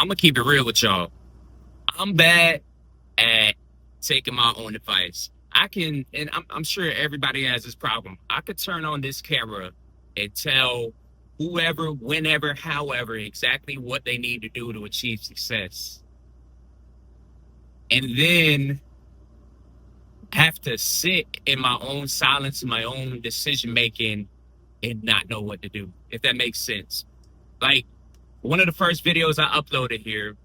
I'm gonna keep it real with y'all. I'm bad at taking my own advice. I can, and I'm sure everybody has this problem. I could turn on this camera and tell whoever, whenever, however, exactly what they need to do to achieve success. And then have to sit in my own silence, my own decision making, and not know what to do, if that makes sense. Like, one of the first videos I uploaded here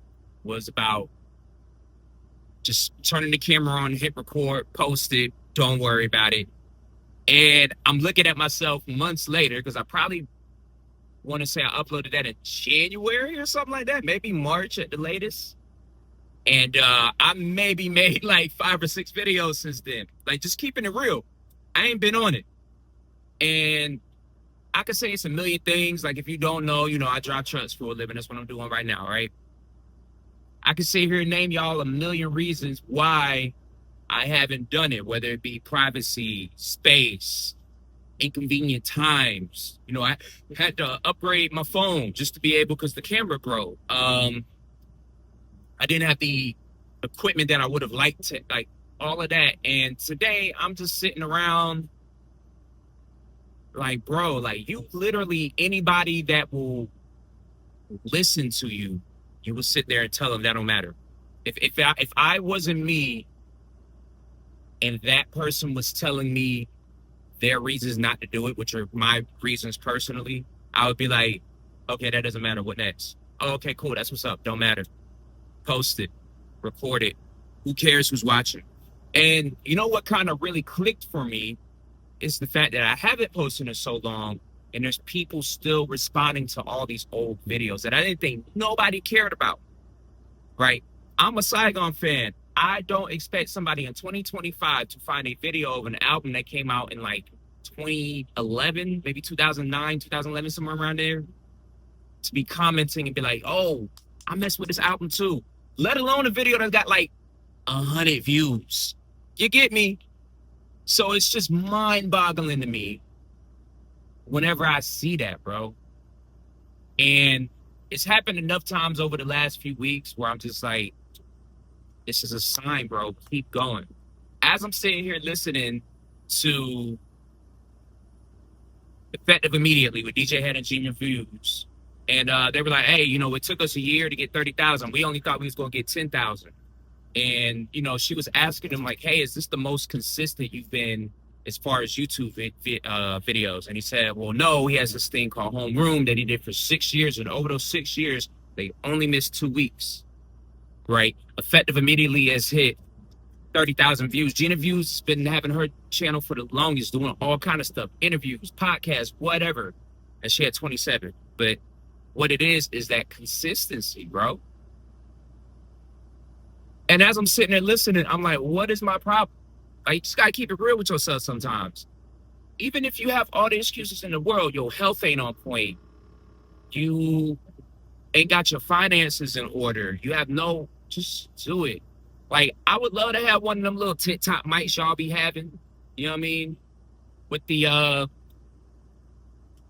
was about just turning the camera on, hit record, post it, don't worry about it. And I'm looking at myself months later because I probably want to say I uploaded that in January or something like that, maybe March at the latest. And I maybe made like 5 or 6 videos since then. Like, just keeping it real. I ain't been on it. And I could say it's a million things. Like, if you don't know, I drive trucks for a living. That's what I'm doing right now, right? I could sit here and name y'all a million reasons why I haven't done it, whether it be privacy, space, inconvenient times. I had to upgrade my phone just to be able, because the camera broke. I didn't have the equipment that I would have liked to, like all of that. And today I'm just sitting around like, bro, like, you literally, anybody that will listen to you, you will sit there and tell them that don't matter. If I wasn't me and that person was telling me their reasons not to do it, which are my reasons personally, I would be like, okay, that doesn't matter. What next? Oh, okay, cool. That's what's up. Don't matter. Post it, record it. Who cares who's watching? And you know what kind of really clicked for me is the fact that I haven't posted in so long, and there's people still responding to all these old videos that I didn't think nobody cared about, right? I'm a Saigon fan. I don't expect somebody in 2025 to find a video of an album that came out in like 2011, maybe 2009, 2011, somewhere around there, to be commenting and be like, oh, I messed with this album too. Let alone a video that's got like 100 views. You get me? So it's just mind-boggling to me whenever I see that, bro. And it's happened enough times over the last few weeks where I'm just like, this is a sign, bro. Keep going. As I'm sitting here listening to Effective Immediately with DJ Head and Junior Views, and they were like, hey, it took us a year to get 30,000. We only thought we was going to get 10,000. And, she was asking him like, hey, is this the most consistent you've been as far as YouTube videos? And he said, well, no, he has this thing called Homeroom that he did for 6 years. And over those 6 years, they only missed 2 weeks, right? Effective Immediately has hit 30,000 views. Gina Views has been having her channel for the longest, doing all kind of stuff, interviews, podcasts, whatever. And she had 27. But what it is that consistency, bro. And as I'm sitting there listening, I'm like, what is my problem? Like, you just gotta keep it real with yourself sometimes. Even if you have all the excuses in the world, your health ain't on point. You ain't got your finances in order. You have just do it. Like, I would love to have one of them little TikTok mics y'all be having. You know what I mean? With the, all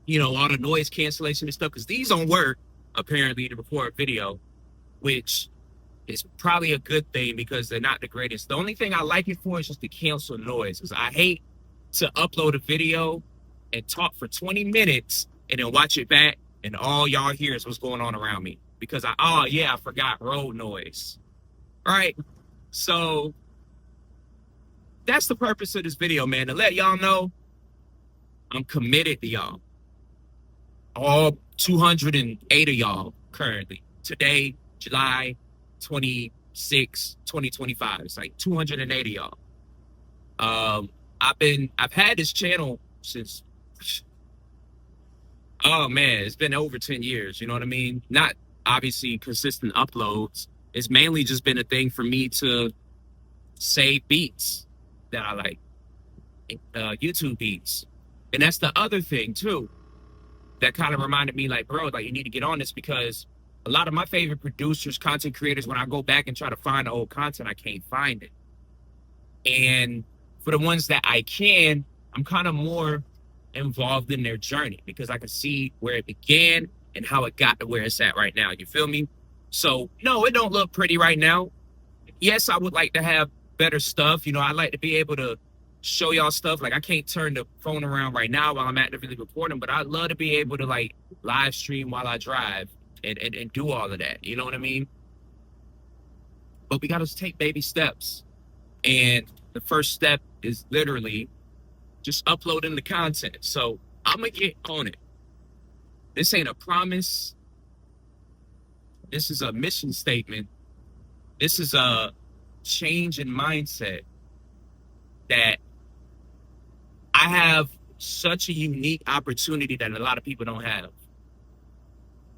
the noise cancellation and stuff. Because these don't work, apparently, to record video, which is probably a good thing because they're not the greatest. The only thing I like it for is just to cancel noise. Because I hate to upload a video and talk for 20 minutes and then watch it back and all y'all hear is what's going on around me. Because I forgot road noise. All right. So that's the purpose of this video, man. To let y'all know I'm committed to y'all. All 208 of y'all currently. Today, July 26, 2025. It's like 280 y'all. I've had this channel since, oh man, it's been over 10 years. You know what I mean? Not obviously consistent uploads. It's mainly just been a thing for me to save beats that I like, YouTube beats. And that's the other thing too, that kind of reminded me like, bro, like, you need to get on this, because a lot of my favorite producers, content creators, when I go back and try to find the old content, I can't find it. And for the ones that I can, I'm kind of more involved in their journey because I can see where it began and how it got to where it's at right now. You feel me? So no, it don't look pretty right now. Yes, I would like to have better stuff. I'd like to be able to show y'all stuff. Like I can't turn the phone around right now while I'm actively recording, but I'd love to be able to like live stream while I drive and do all of that. You know what I mean? But we gotta take baby steps. And the first step is literally just uploading the content. So I'm gonna get on it. This ain't a promise. This is a mission statement. This is a change in mindset that I have such a unique opportunity that a lot of people don't have.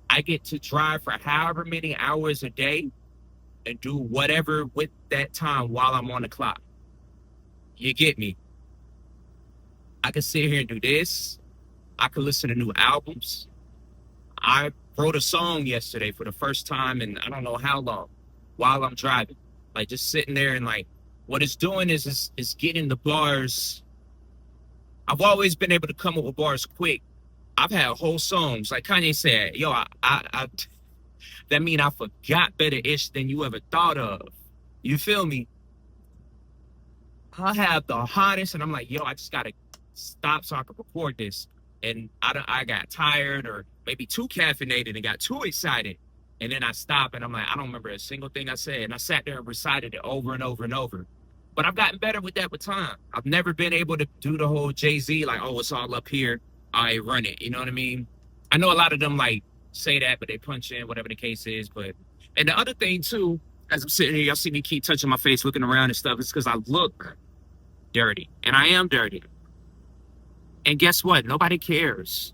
I get to drive for however many hours a day and do whatever with that time while I'm on the clock. You get me? I can sit here and do this. I can listen to new albums. I wrote a song yesterday for the first time in I don't know how long while I'm driving. Like just sitting there and like what it's doing is getting the bars. I've always been able to come up with bars quick. I've had whole songs like Kanye said, "Yo, I that mean I forgot better ish than you ever thought of." You feel me? I have the hottest, and I'm like, "Yo, I just gotta stop so I can record this." And I got tired or maybe too caffeinated and got too excited, and then I stop and I'm like, I don't remember a single thing I said, and I sat there and recited it over and over and over. But I've gotten better with that with time. I've never been able to do the whole Jay-Z, like, oh, it's all up here. I run it. You know what I mean? I know a lot of them like say that, but they punch in, whatever the case is. But and the other thing too, as I'm sitting here, y'all see me keep touching my face, looking around and stuff, is because I look dirty. And I am dirty. And guess what? Nobody cares.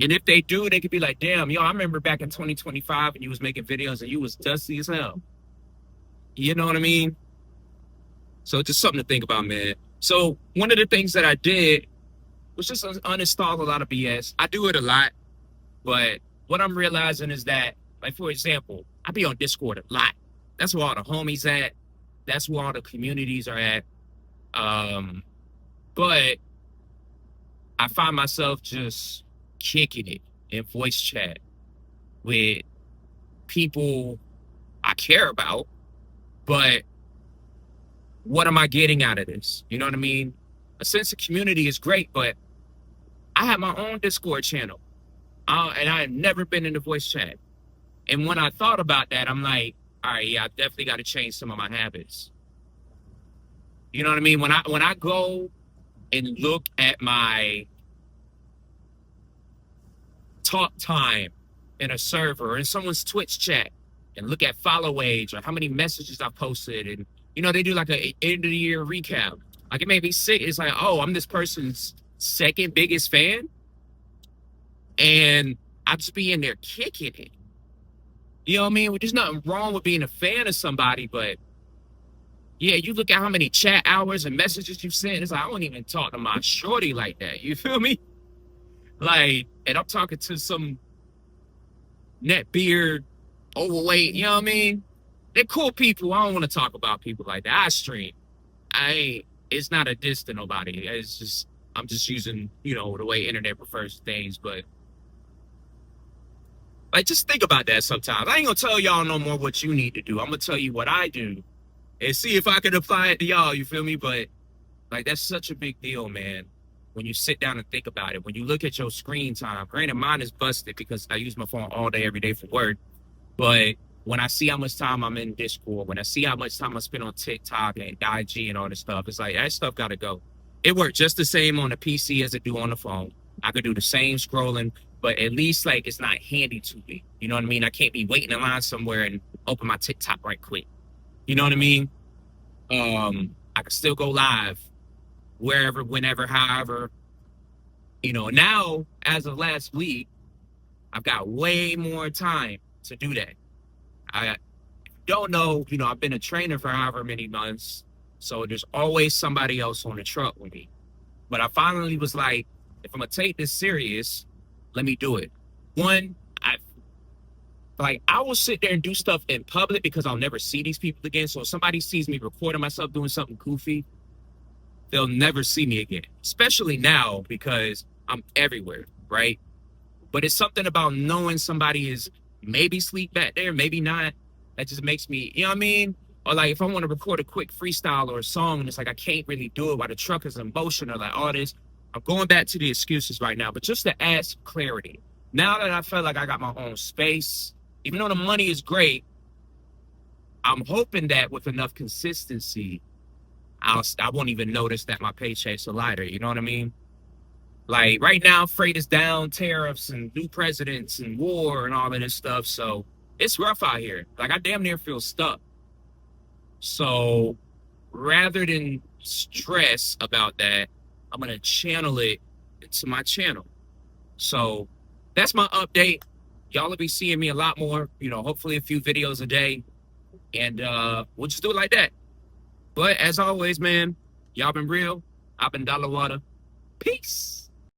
And if they do, they could be like, damn, yo, I remember back in 2025 and you was making videos and you was dusty as hell. You know what I mean? So just something to think about, man. So one of the things that I did was just uninstall a lot of BS. I do it a lot, but what I'm realizing is that, like, for example, I be on Discord a lot. That's where all the homies at. That's where all the communities are at. But I find myself just kicking it in voice chat with people I care about, but what am I getting out of this? You know what I mean? A sense of community is great, but I have my own Discord channel, and I have never been in the voice chat. And when I thought about that, I'm like, all right, yeah, I definitely got to change some of my habits. You know what I mean? When I go and look at my talk time in a server or in someone's Twitch chat and look at follow age or how many messages I've posted, and they do like a end of the year recap. Like it made me sick. It's like, oh, I'm this person's second biggest fan, and I just be in there kicking it. You know what I mean? There's nothing wrong with being a fan of somebody, but yeah, you look at how many chat hours and messages you've sent. It's like, I don't even talk to my shorty like that. You feel me? Like, and I'm talking to some net beard, overweight, you know what I mean? They're cool people. I don't want to talk about people like that. I stream. It's not a diss to nobody. It's just, I'm just using, the way internet prefers things. But, like, just think about that sometimes. I ain't going to tell y'all no more what you need to do. I'm going to tell you what I do and see if I can apply it to y'all. You feel me? But, like, that's such a big deal, man. When you sit down and think about it, when you look at your screen time, granted mine is busted because I use my phone all day, every day for work. But when I see how much time I'm in Discord, when I see how much time I spend on TikTok and IG and all this stuff, it's like, that stuff got to go. It works just the same on the PC as it do on the phone. I could do the same scrolling, but at least like it's not handy to me. You know what I mean? I can't be waiting in line somewhere and open my TikTok right quick. You know what I mean? I can still go live wherever, whenever, however. Now, as of last week, I've got way more time to do that. I don't know, I've been a trainer for however many months, so there's always somebody else on the truck with me. But I finally was like, if I'm going to take this serious, let me do it. One, I will sit there and do stuff in public because I'll never see these people again. So if somebody sees me recording myself doing something goofy, they'll never see me again, especially now because I'm everywhere, right? But it's something about knowing somebody is maybe sleep back there, maybe not. That just makes me, you know what I mean? Or like if I want to record a quick freestyle or a song and it's like I can't really do it while the truck is in motion or like all this. I'm going back to the excuses right now, but just to add some clarity. Now that I feel like I got my own space, even though the money is great, I'm hoping that with enough consistency, I won't even notice that my paychecks are lighter. You know what I mean? Like right now, freight is down, tariffs and new presidents and war and all of this stuff. So it's rough out here. Like I damn near feel stuck. So rather than stress about that, I'm gonna channel it into my channel. So that's my update. Y'all will be seeing me a lot more, hopefully a few videos a day. And we'll just do it like that. But as always, man, y'all been real. I've been Dollar Water. Peace.